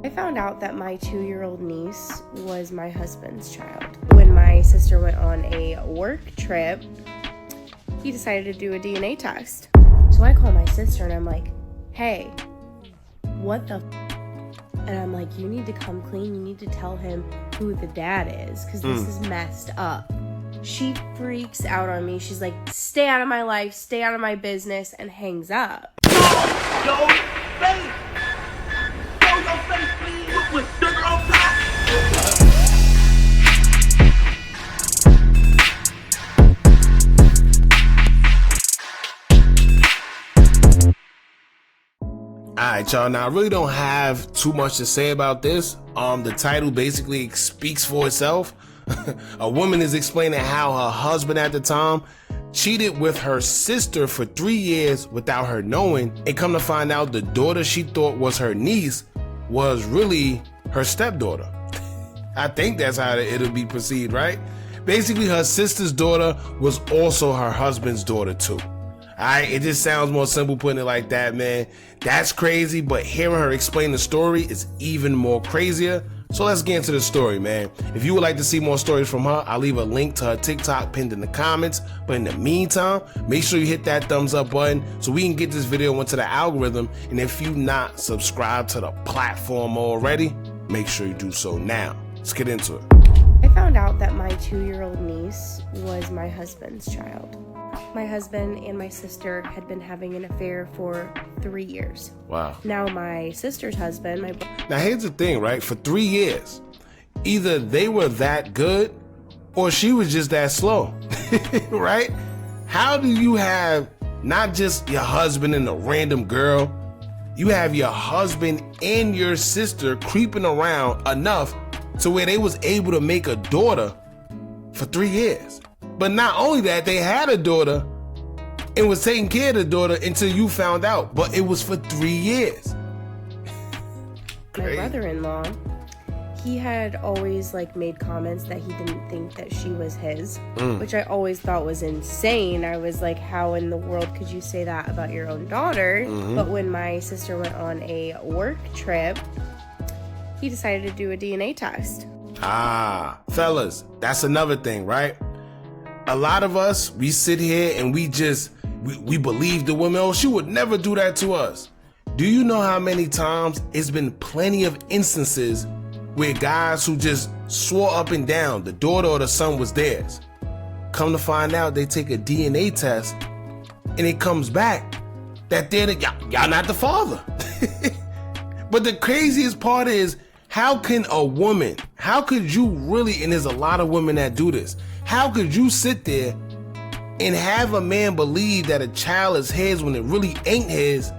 I found out that my 2-year-old niece was my husband's child. When my sister went on a work trip, he decided to do a DNA test. So I call my sister and I'm like, hey, what the And I'm like, you need to come clean. You need to tell him who the dad is, because this is messed up. She freaks out on me. She's like, stay out of my life, stay out of my business, and hangs up. Your face! Show your face, please! With sugar on top! Alright, y'all. Now, I really don't have too much to say about this. The title basically speaks for itself. A woman is explaining how her husband at the time cheated with her sister for 3 years without her knowing, and come to find out the daughter she thought was her niece was really her stepdaughter. I think that's how it'll be perceived, right? Basically, her sister's daughter was also her husband's daughter too. Alright, it just sounds more simple putting it like that, man. That's crazy, but hearing her explain the story is even more crazier. So let's get into the story, man. If you would like to see more stories from her, I'll leave a link to her TikTok pinned in the comments. But in the meantime, make sure you hit that thumbs up button so we can get this video into the algorithm. And if you've not subscribed to the platform already, make sure you do so now. Let's get into it. I found out that my 2-year-old niece was my husband's child. My husband and my sister had been having an affair for 3 years. Wow. Now my sister's husband, Now here's the thing, right? For 3 years, either they were that good or she was just that slow, right? How do you have not just your husband and a random girl, you have your husband and your sister creeping around enough to where they was able to make a daughter for 3 years. But not only that, they had a daughter and was taking care of the daughter until you found out. But it was for 3 years. my brother-in-law, he had always made comments that he didn't think that she was his, which I always thought was insane. I was like, how in the world could you say that about your own daughter? But when my sister went on a work trip, he decided to do a DNA test. Ah, fellas, that's another thing, right? A lot of us, we sit here and we believe the woman, oh, she would never do that to us. Do you know how many times it's been plenty of instances where guys who just swore up and down the daughter or the son was theirs, come to find out they take a DNA test and it comes back that y'all not the father. But the craziest part is, how could you really, and there's a lot of women that do this, how could you sit there and have a man believe that a child is his when it really ain't his,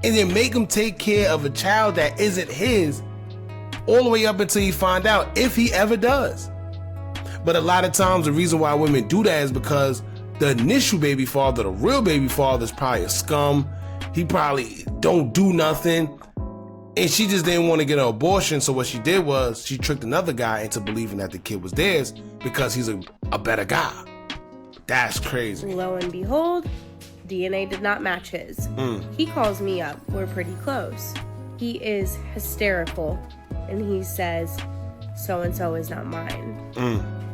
and then make him take care of a child that isn't his all the way up until he find out, if he ever does? But a lot of times the reason why women do that is because the initial baby father, the real baby father, is probably a scum. He probably don't do nothing. And she just didn't want to get an abortion, so what she did was she tricked another guy into believing that the kid was theirs because he's a better guy. That's crazy. Lo and behold, DNA did not match his. He calls me up. We're pretty close. He is hysterical, and he says, so-and-so is not mine.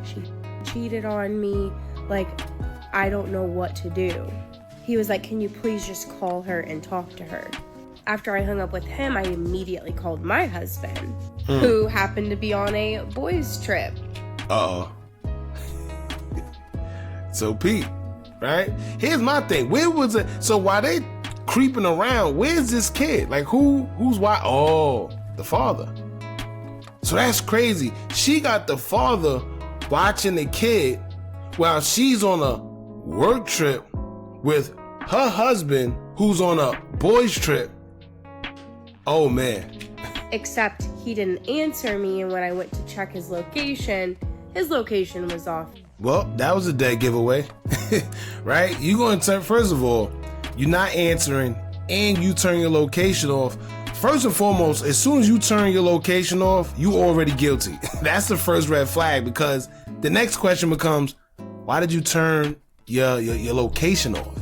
She cheated on me. I don't know what to do. He was like, can you please just call her and talk to her? After I hung up with him, I immediately called my husband, who happened to be on a boys' trip. Uh-oh. So, Pete, right? Here's my thing. Where was it? So while they creeping around, where's this kid? Who's why? Oh, the father. So that's crazy. She got the father watching the kid while she's on a work trip with her husband, who's on a boys' trip. Oh, man. Except he didn't answer me, and when I went to check his location was off. Well, that was a dead giveaway, right? You going to turn, first of all, you're not answering, and you turn your location off. First and foremost, as soon as you turn your location off, you already guilty. That's the first red flag, because the next question becomes, why did you turn your location off?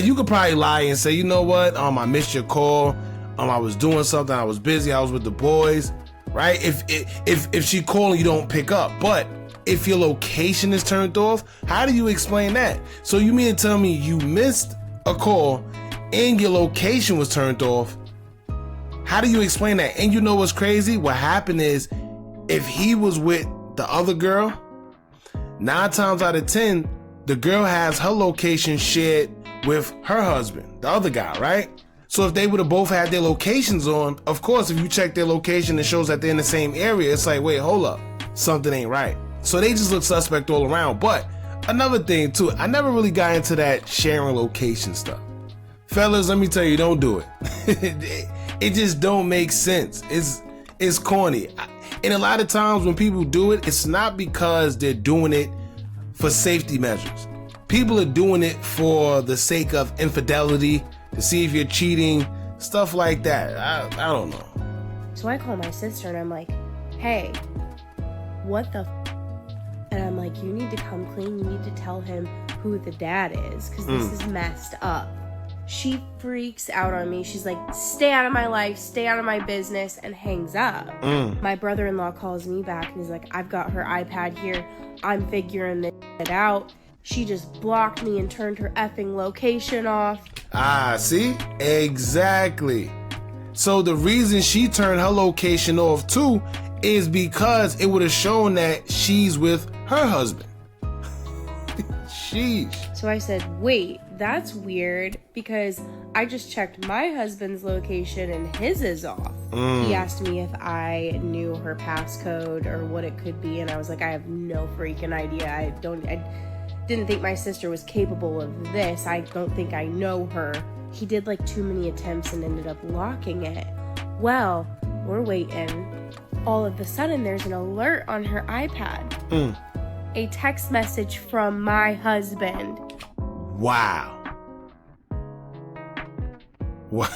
You could probably lie and say, you know what, I missed your call. I was doing something, I was busy, I was with the boys, right? If she calling, you don't pick up. But if your location is turned off, how do you explain that? So you mean to tell me you missed a call and your location was turned off? How do you explain that? And you know what's crazy? What happened is, if he was with the other girl, 9 times out of 10, the girl has her location shared with her husband, the other guy, right? So if they would have both had their locations on, of course, if you check their location, it shows that they're in the same area. It's like, wait, hold up. Something ain't right. So they just look suspect all around. But another thing too, I never really got into that sharing location stuff. Fellas, let me tell you, don't do it. It just don't make sense. It's corny. And a lot of times when people do it, it's not because they're doing it for safety measures. People are doing it for the sake of infidelity, to see if you're cheating, stuff like that. I don't know. So I call my sister and I'm like, hey, what the And I'm like, you need to come clean. You need to tell him who the dad is, because this is messed up. She freaks out on me. She's like, stay out of my life, stay out of my business, and hangs up. My brother-in-law calls me back and he's like, I've got her iPad here. I'm figuring this out. She just blocked me and turned her effing location off. Ah, see? Exactly. So the reason she turned her location off too is because it would have shown that she's with her husband. Sheesh. So I said, wait, that's weird, because I just checked my husband's location and his is off. He asked me if I knew her passcode or what it could be, and I was like, I have no freaking idea. I didn't think my sister was capable of this. I don't think I know her. He did like too many attempts and ended up locking it. Well, we're waiting. All of a sudden, there's an alert on her iPad. A text message from my husband. Wow. What?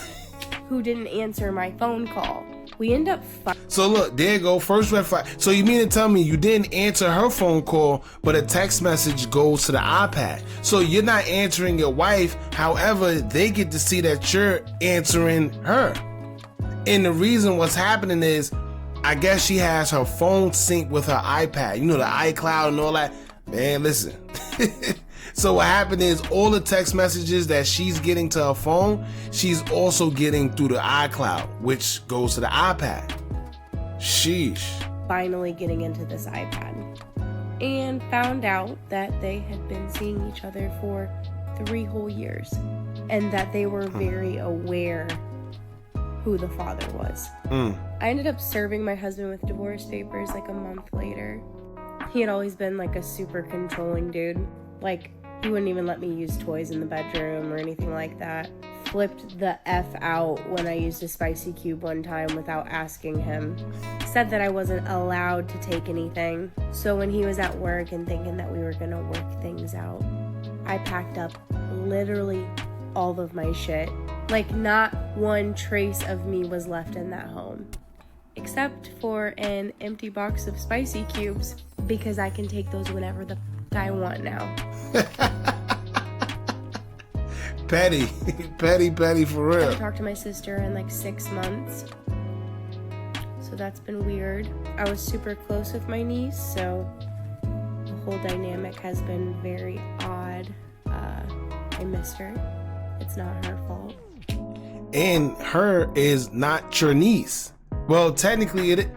Who didn't answer my phone call. We end up So look, there you go. First red flag. So you mean to tell me you didn't answer her phone call, but a text message goes to the iPad? So you're not answering your wife. However, they get to see that you're answering her. And the reason what's happening is, I guess she has her phone synced with her iPad. You know, the iCloud and all that. Man, listen. So what happened is, all the text messages that she's getting to her phone, she's also getting through the iCloud, which goes to the iPad. Sheesh. Finally getting into this iPad. And found out that they had been seeing each other for 3 whole years. And that they were very aware who the father was. I ended up serving my husband with divorce papers like a month later. He had always been like a super controlling dude. Like, he wouldn't even let me use toys in the bedroom or anything like that. Flipped the F out when I used a spicy cube one time without asking him. Said that I wasn't allowed to take anything. So when he was at work and thinking that we were gonna work things out, I packed up literally all of my shit. Like, not one trace of me was left in that home. Except for an empty box of spicy cubes, because I can take those whenever the I want now. Petty for real. I haven't talked to my sister in like 6 months. So that's been weird. I was super close with my niece, so the whole dynamic has been very odd. I missed her. It's not her fault. And her is not your niece. Well, technically it.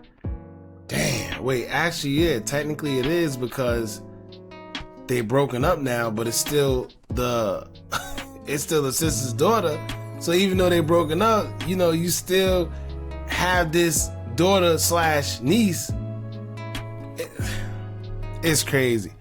Damn. Wait. Actually, yeah. Technically it is, because they broken up now. But it's still the. It's still the sister's daughter. So even though they broken up, you know, you still have this daughter / niece. It's crazy.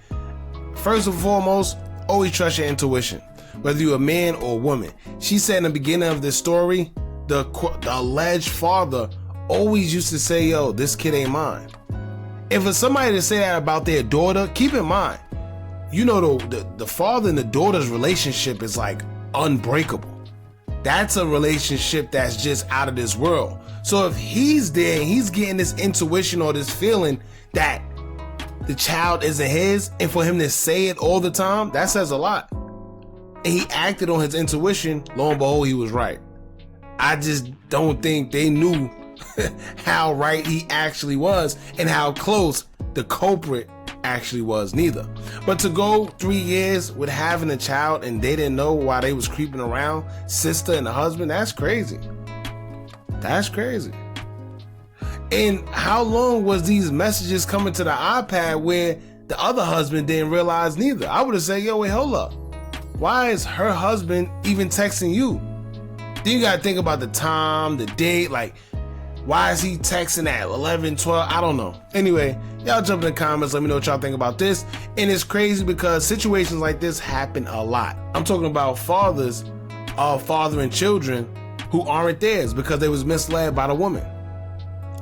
First and foremost, always trust your intuition, whether you're a man or a woman. She said in the beginning of this story, the alleged father always used to say, yo, this kid ain't mine. And for somebody to say that about their daughter, keep in mind, you know, the father and the daughter's relationship is like unbreakable. That's a relationship that's just out of this world. So if he's there and he's getting this intuition or this feeling that the child isn't his, and for him to say it all the time, that says a lot. And he acted on his intuition. Lo and behold, he was right. I just don't think they knew how right he actually was and how close the culprit actually was neither. But to go 3 years with having a child and they didn't know why they was creeping around sister and the husband, that's crazy. That's crazy. And how long was these messages coming to the iPad where the other husband didn't realize neither? I would have said, yo, wait, hold up. Why is her husband even texting you? Then you gotta think about the time, the date, like, why is he texting at 11, 12? I don't know. Anyway, y'all jump in the comments. Let me know what y'all think about this. And it's crazy because situations like this happen a lot. I'm talking about fathers fathering children who aren't theirs because they was misled by the woman.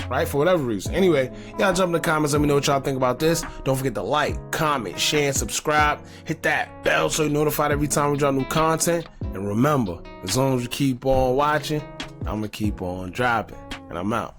Right? For whatever reason. Anyway, y'all jump in the comments. Let me know what y'all think about this. Don't forget to like, comment, share, and subscribe. Hit that bell so you're notified every time we drop new content. And remember, as long as you keep on watching, I'm going to keep on dropping. And I'm out.